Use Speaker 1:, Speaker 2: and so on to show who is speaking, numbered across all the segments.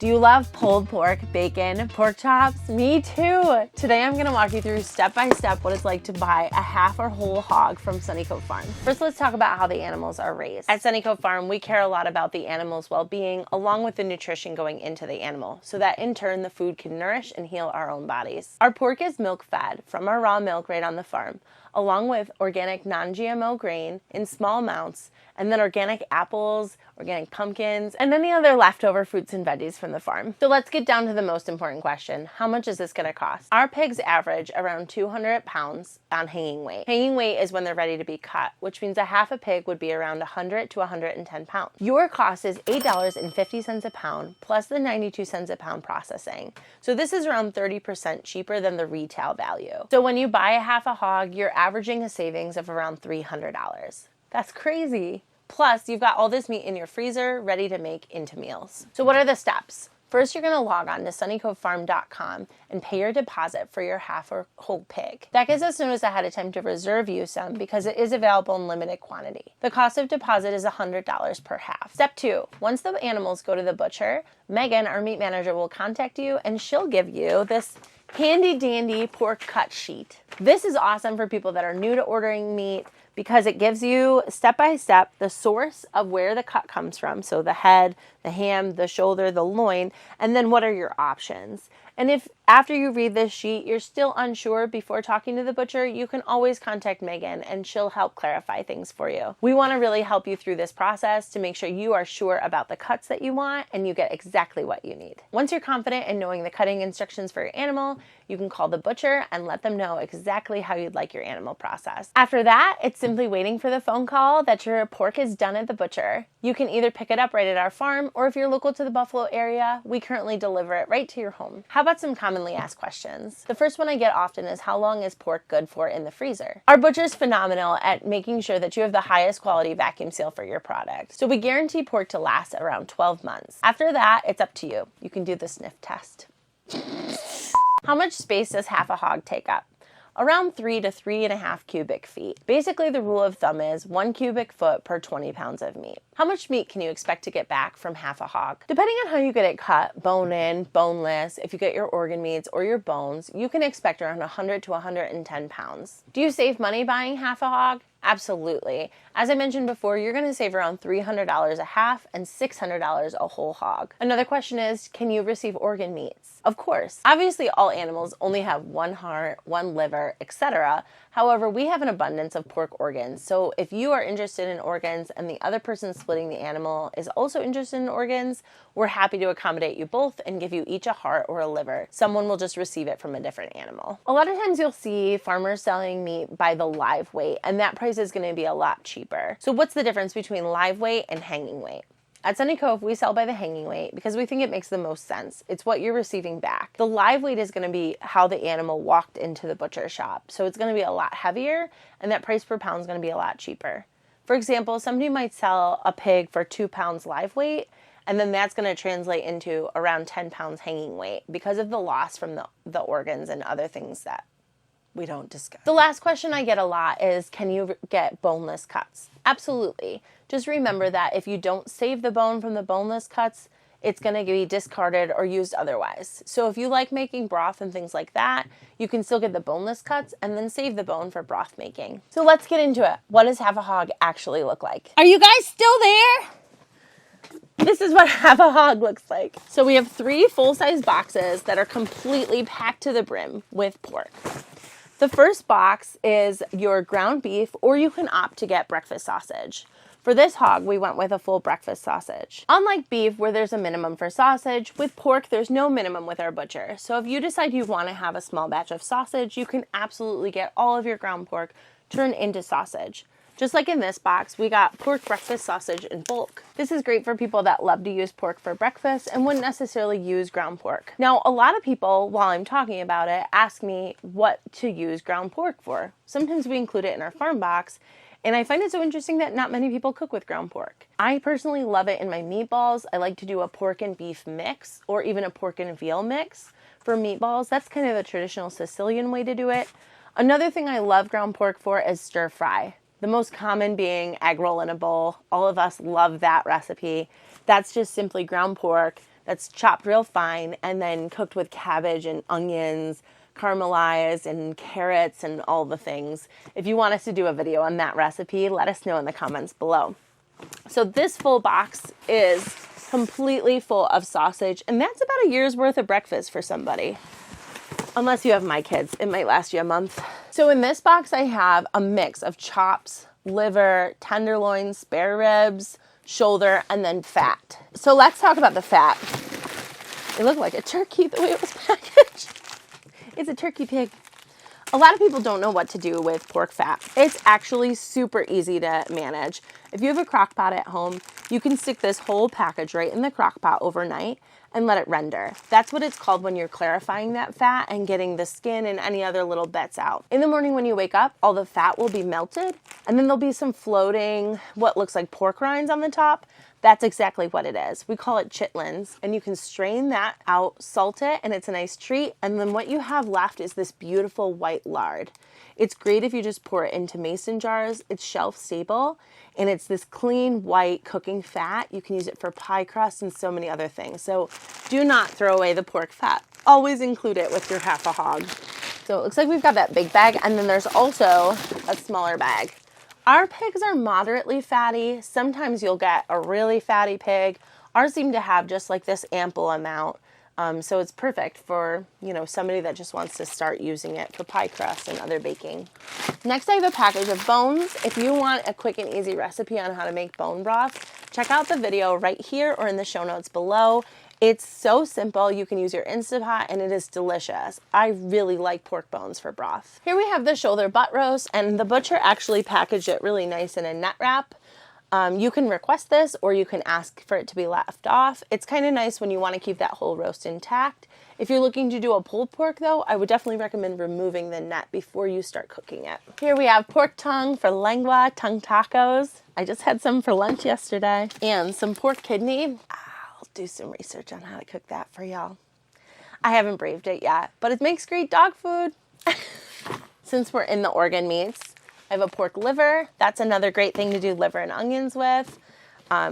Speaker 1: Do you love pulled pork, bacon, pork chops? Me too! Today I'm gonna walk you through step by step what it's like to buy a half or whole hog from Sunny Cove Farm. First, let's talk about how the animals are raised. At Sunny Cove Farm, we care a lot about the animal's well-being along with the nutrition going into the animal, so that in turn the food can nourish and heal our own bodies. Our pork is milk-fed from our raw milk right on the farm, along with organic non-GMO grain in small amounts, and then organic apples, organic pumpkins, and any other leftover fruits and veggies from the farm. So let's get down to the most important question. How much is this gonna cost? Our pigs average around 200 pounds on hanging weight. Hanging weight is when they're ready to be cut, which means a half a pig would be around 100 to 110 pounds. Your cost is $8.50 a pound plus the 92 cents a pound processing. So this is around 30% cheaper than the retail value. So when you buy a half a hog, you're averaging a savings of around $300. That's crazy. Plus, you've got all this meat in your freezer ready to make into meals. So what are the steps? First, you're gonna log on to sunnycovefarm.com and pay your deposit for your half or whole pig. That gives us notice ahead of time to reserve you some because it is available in limited quantity. The cost of deposit is $100 per half. Step 2, once the animals go to the butcher, Megan, our meat manager, will contact you and she'll give you this handy dandy pork cut sheet. This is awesome for people that are new to ordering meat because it gives you step by step the source of where the cut comes from. So the head, the ham, the shoulder, the loin, and then what are your options. And if after you read this sheet, you're still unsure before talking to the butcher, you can always contact Megan and she'll help clarify things for you. We want to really help you through this process to make sure you are sure about the cuts that you want and you get exactly what you need. Once you're confident in knowing the cutting instructions for your animal, you can call the butcher and let them know exactly how you'd like your animal processed. After that, it's simply waiting for the phone call that your pork is done at the butcher. You can either pick it up right at our farm, or if you're local to the Buffalo area, we currently deliver it right to your home. How about some commonly asked questions? The first one I get often is, how long is pork good for in the freezer? Our butcher's phenomenal at making sure that you have the highest quality vacuum seal for your product. So we guarantee pork to last around 12 months. After that, it's up to you. You can do the sniff test. How much space does half a hog take up? Around 3 to 3.5 cubic feet. Basically, the rule of thumb is 1 cubic foot per 20 pounds of meat. How much meat can you expect to get back from half a hog? Depending on how you get it cut, bone in, boneless, if you get your organ meats or your bones, you can expect around 100 to 110 pounds. Do you save money buying half a hog? Absolutely. As I mentioned before, you're going to save around $300 a half and $600 a whole hog. Another question is, can you receive organ meats? Of course. Obviously, all animals only have one heart, one liver, etc. However, we have an abundance of pork organs. So if you are interested in organs and the other person splitting the animal is also interested in organs, we're happy to accommodate you both and give you each a heart or a liver. Someone will just receive it from a different animal. A lot of times you'll see farmers selling meat by the live weight, and that price is going to be a lot cheaper. So what's the difference between live weight and hanging weight? At Sunny Cove, we sell by the hanging weight because we think it makes the most sense. It's what you're receiving back. The live weight is going to be how the animal walked into the butcher shop. So it's going to be a lot heavier, and that price per pound is going to be a lot cheaper. For example, somebody might sell a pig for 2 pounds live weight, and then that's going to translate into around 10 pounds hanging weight because of the loss from the organs and other things that we don't discuss. The last question I get a lot is, can you get boneless cuts? Absolutely. Just remember that if you don't save the bone from the boneless cuts, it's going to be discarded or used otherwise. So if you like making broth and things like that, you can still get the boneless cuts and then save the bone for broth making. So let's get into it. What does half a hog actually look like?
Speaker 2: Are you guys still there?
Speaker 1: This is what half a hog looks like. So we have 3 full-size boxes that are completely packed to the brim with pork. The first box is your ground beef, or you can opt to get breakfast sausage. For this hog, we went with a full breakfast sausage. Unlike beef, where there's a minimum for sausage, with pork, there's no minimum with our butcher. So if you decide you want to have a small batch of sausage, you can absolutely get all of your ground pork turned into sausage. Just like in this box, we got pork breakfast sausage in bulk. This is great for people that love to use pork for breakfast and wouldn't necessarily use ground pork. Now, a lot of people, while I'm talking about it, ask me what to use ground pork for. Sometimes we include it in our farm box, and I find it so interesting that not many people cook with ground pork. I personally love it in my meatballs. I like to do a pork and beef mix, or even a pork and veal mix for meatballs. That's kind of the traditional Sicilian way to do it. Another thing I love ground pork for is stir fry. The most common being egg roll in a bowl. All of us love that recipe. That's just simply ground pork that's chopped real fine and then cooked with cabbage and onions, caramelized, and carrots and all the things. If you want us to do a video on that recipe, let us know in the comments below. So this full box is completely full of sausage, and that's about a year's worth of breakfast for somebody. Unless you have my kids, it might last you a month. So in this box, I have a mix of chops, liver, tenderloin, spare ribs, shoulder, and then fat. So let's talk about the fat. It looked like a turkey the way it was packaged. It's a turkey pig. A lot of people don't know what to do with pork fat. It's actually super easy to manage. If you have a crock pot at home, you can stick this whole package right in the crock pot overnight and let it render. That's what it's called when you're clarifying that fat and getting the skin and any other little bits out. In the morning when you wake up, all the fat will be melted, and then there'll be some floating, what looks like pork rinds on the top. That's exactly what it is. We call it chitlins, and you can strain that out, salt it, and it's a nice treat. And then what you have left is this beautiful white lard. It's great if you just pour it into mason jars. It's shelf stable, and it's this clean white cooking fat. You can use it for pie crust and so many other things. So do not throw away the pork fat. Always include it with your half a hog. So it looks like we've got that big bag, and then there's also a smaller bag. Our pigs are moderately fatty. Sometimes you'll get a really fatty pig. Ours seem to have just like this ample amount. So it's perfect for, somebody that just wants to start using it for pie crust and other baking. Next, I have a package of bones. If you want a quick and easy recipe on how to make bone broth, check out the video right here or in the show notes below. It's so simple. You can use your Instant Pot and it is delicious. I really like pork bones for broth. Here we have the shoulder butt roast, and the butcher actually packaged it really nice in a net wrap. You can request this or you can ask for it to be left off. It's kind of nice when you want to keep that whole roast intact. If you're looking to do a pulled pork though, I would definitely recommend removing the net before you start cooking it. Here we have pork tongue for lengua, tongue tacos. I just had some for lunch yesterday. And some pork kidney. I'll do some research on how to cook that for y'all. I haven't braved it yet, but it makes great dog food. Since we're in the organ meats, I have a pork liver. That's another great thing to do liver and onions with.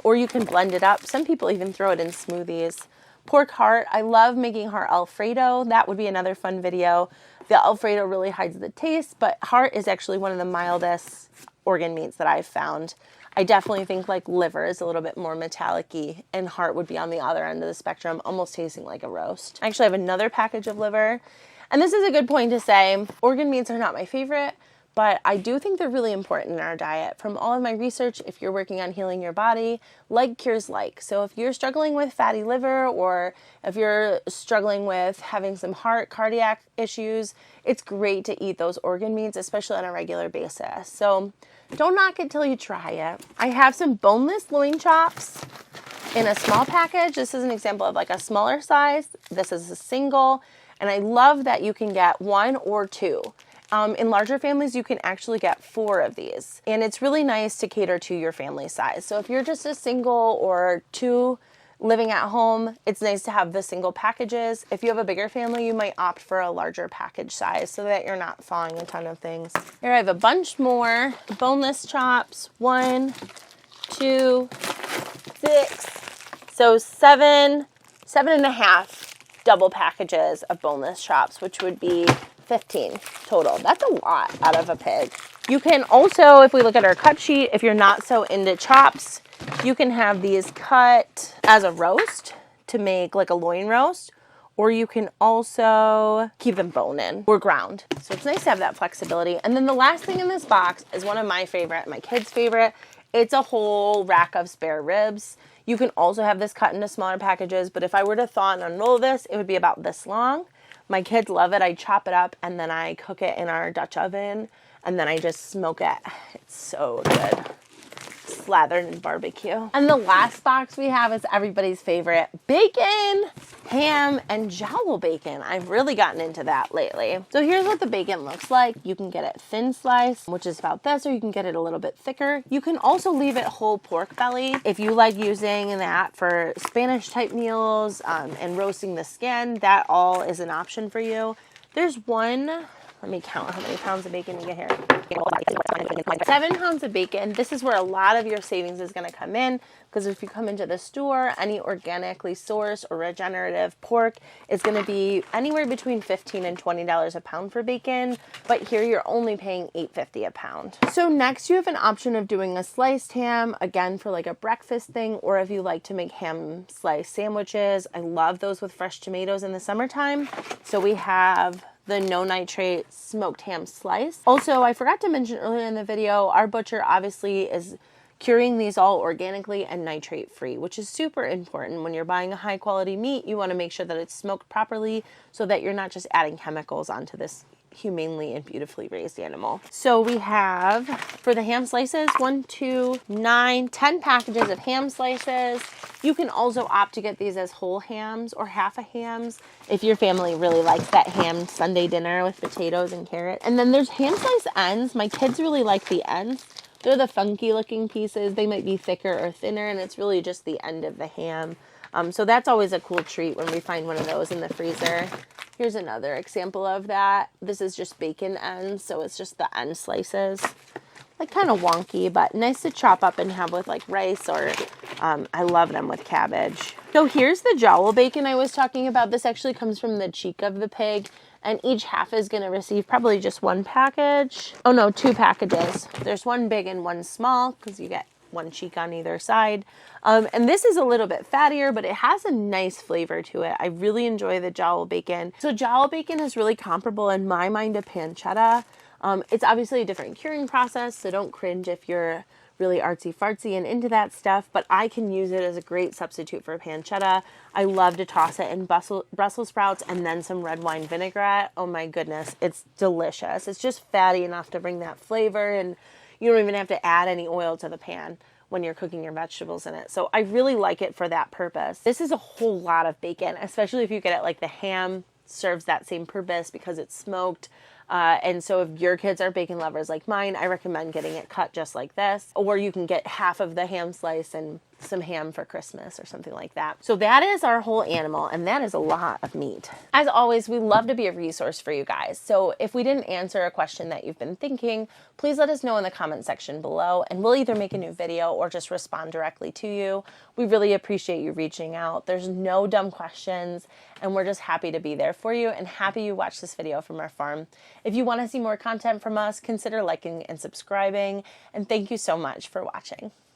Speaker 1: Or you can blend it up. Some people even throw it in smoothies. Pork heart. I love making heart Alfredo. That would be another fun video. The Alfredo really hides the taste, but heart is actually one of the mildest organ meats that I've found. I definitely think like liver is a little bit more metallic-y, and heart would be on the other end of the spectrum, almost tasting like a roast. I actually have another package of liver. And this is a good point to say, organ meats are not my favorite, but I do think they're really important in our diet. From all of my research, if you're working on healing your body, like cures like. So if you're struggling with fatty liver, or if you're struggling with having some heart, cardiac issues, it's great to eat those organ meats, especially on a regular basis. So don't knock it till you try it. I have some boneless loin chops in a small package. This is an example of like a smaller size. This is a single, and I love that you can get one or two. In larger families, you can actually get 4 of these, and it's really nice to cater to your family size. So if you're just a single or 2 living at home, it's nice to have the single packages. If you have a bigger family, you might opt for a larger package size so that you're not thawing a ton of things. Here I have a bunch more boneless chops. 1, 2, 6. So 7.5 double packages of boneless chops, which would be 15 total. That's a lot out of a pig. You can also, if we look at our cut sheet, if you're not so into chops, you can have these cut as a roast to make like a loin roast, or you can also keep them bone in or ground. So it's nice to have that flexibility. And then the last thing in this box is one of my favorite, my kids' favorite. It's a whole rack of spare ribs. You can also have this cut into smaller packages, but if I were to thaw and unroll this, it would be about this long. My kids love it. I chop it up and then I cook it in our Dutch oven and then I just smoke it. It's so good. Slathered in barbecue. And the last box we have is everybody's favorite, bacon, ham, and jowl bacon. I've really gotten into that lately. So here's what the bacon looks like. You can get it thin sliced, which is about this, or you can get it a little bit thicker. You can also leave it whole pork belly. If you like using that for Spanish type meals and roasting the skin, that all is an option for you. There's one let me count how many pounds of bacon you get here. 7 pounds of bacon. This is where a lot of your savings is going to come in, because if you come into the store, any organically sourced or regenerative pork is going to be anywhere between $15 and $20 a pound for bacon, but here you're only paying $8.50 a pound. So next you have an option of doing a sliced ham, again for like a breakfast thing, or if you like to make ham slice sandwiches. I love those with fresh tomatoes in the summertime. So we have the no nitrate smoked ham slice. Also, I forgot to mention earlier in the video, our butcher obviously is curing these all organically and nitrate free, which is super important. When you're buying a high quality meat, you want to make sure that it's smoked properly so that you're not just adding chemicals onto this humanely and beautifully raised animal. So we have, for the ham slices, 1, 2, 9, 10 packages of ham slices. You can also opt to get these as whole hams or half a hams if your family really likes that ham Sunday dinner with potatoes and carrot. And then there's ham slice ends. My kids really like the ends. They're the funky looking pieces. They might be thicker or thinner, and it's really just the end of the ham. So that's always a cool treat when we find one of those in the freezer. Here's another example of that. This is just bacon ends, so it's just the end slices. Like kind of wonky, but nice to chop up and have with like rice, or I love them with cabbage. So here's the jowl bacon I was talking about. This actually comes from the cheek of the pig, and each half is going to receive probably just 1 package. Oh no, 2 packages. There's one big and one small, because you get 1 cheek on either side. And this is a little bit fattier, but it has a nice flavor to it. I really enjoy the jowl bacon. So jowl bacon is really comparable in my mind to pancetta. It's obviously a different curing process, so don't cringe if you're really artsy-fartsy and into that stuff, but I can use it as a great substitute for pancetta. I love to toss it in Brussels sprouts and then some red wine vinaigrette. Oh my goodness, it's delicious. It's just fatty enough to bring that flavor, and you don't even have to add any oil to the pan when you're cooking your vegetables in it. So I really like it for that purpose. This is a whole lot of bacon, especially if you get it like the ham serves that same purpose because it's smoked. And so if your kids are bacon lovers like mine, I recommend getting it cut just like this. Or you can get half of the ham slice and some ham for Christmas or something like that. So that is our whole animal, and that is a lot of meat. As always, we love to be a resource for you guys. So if we didn't answer a question that you've been thinking, please let us know in the comment section below, and we'll either make a new video or just respond directly to you. We really appreciate you reaching out. There's no dumb questions, and we're just happy to be there for you and happy you watched this video from our farm. If you want to see more content from us, consider liking and subscribing, and thank you so much for watching.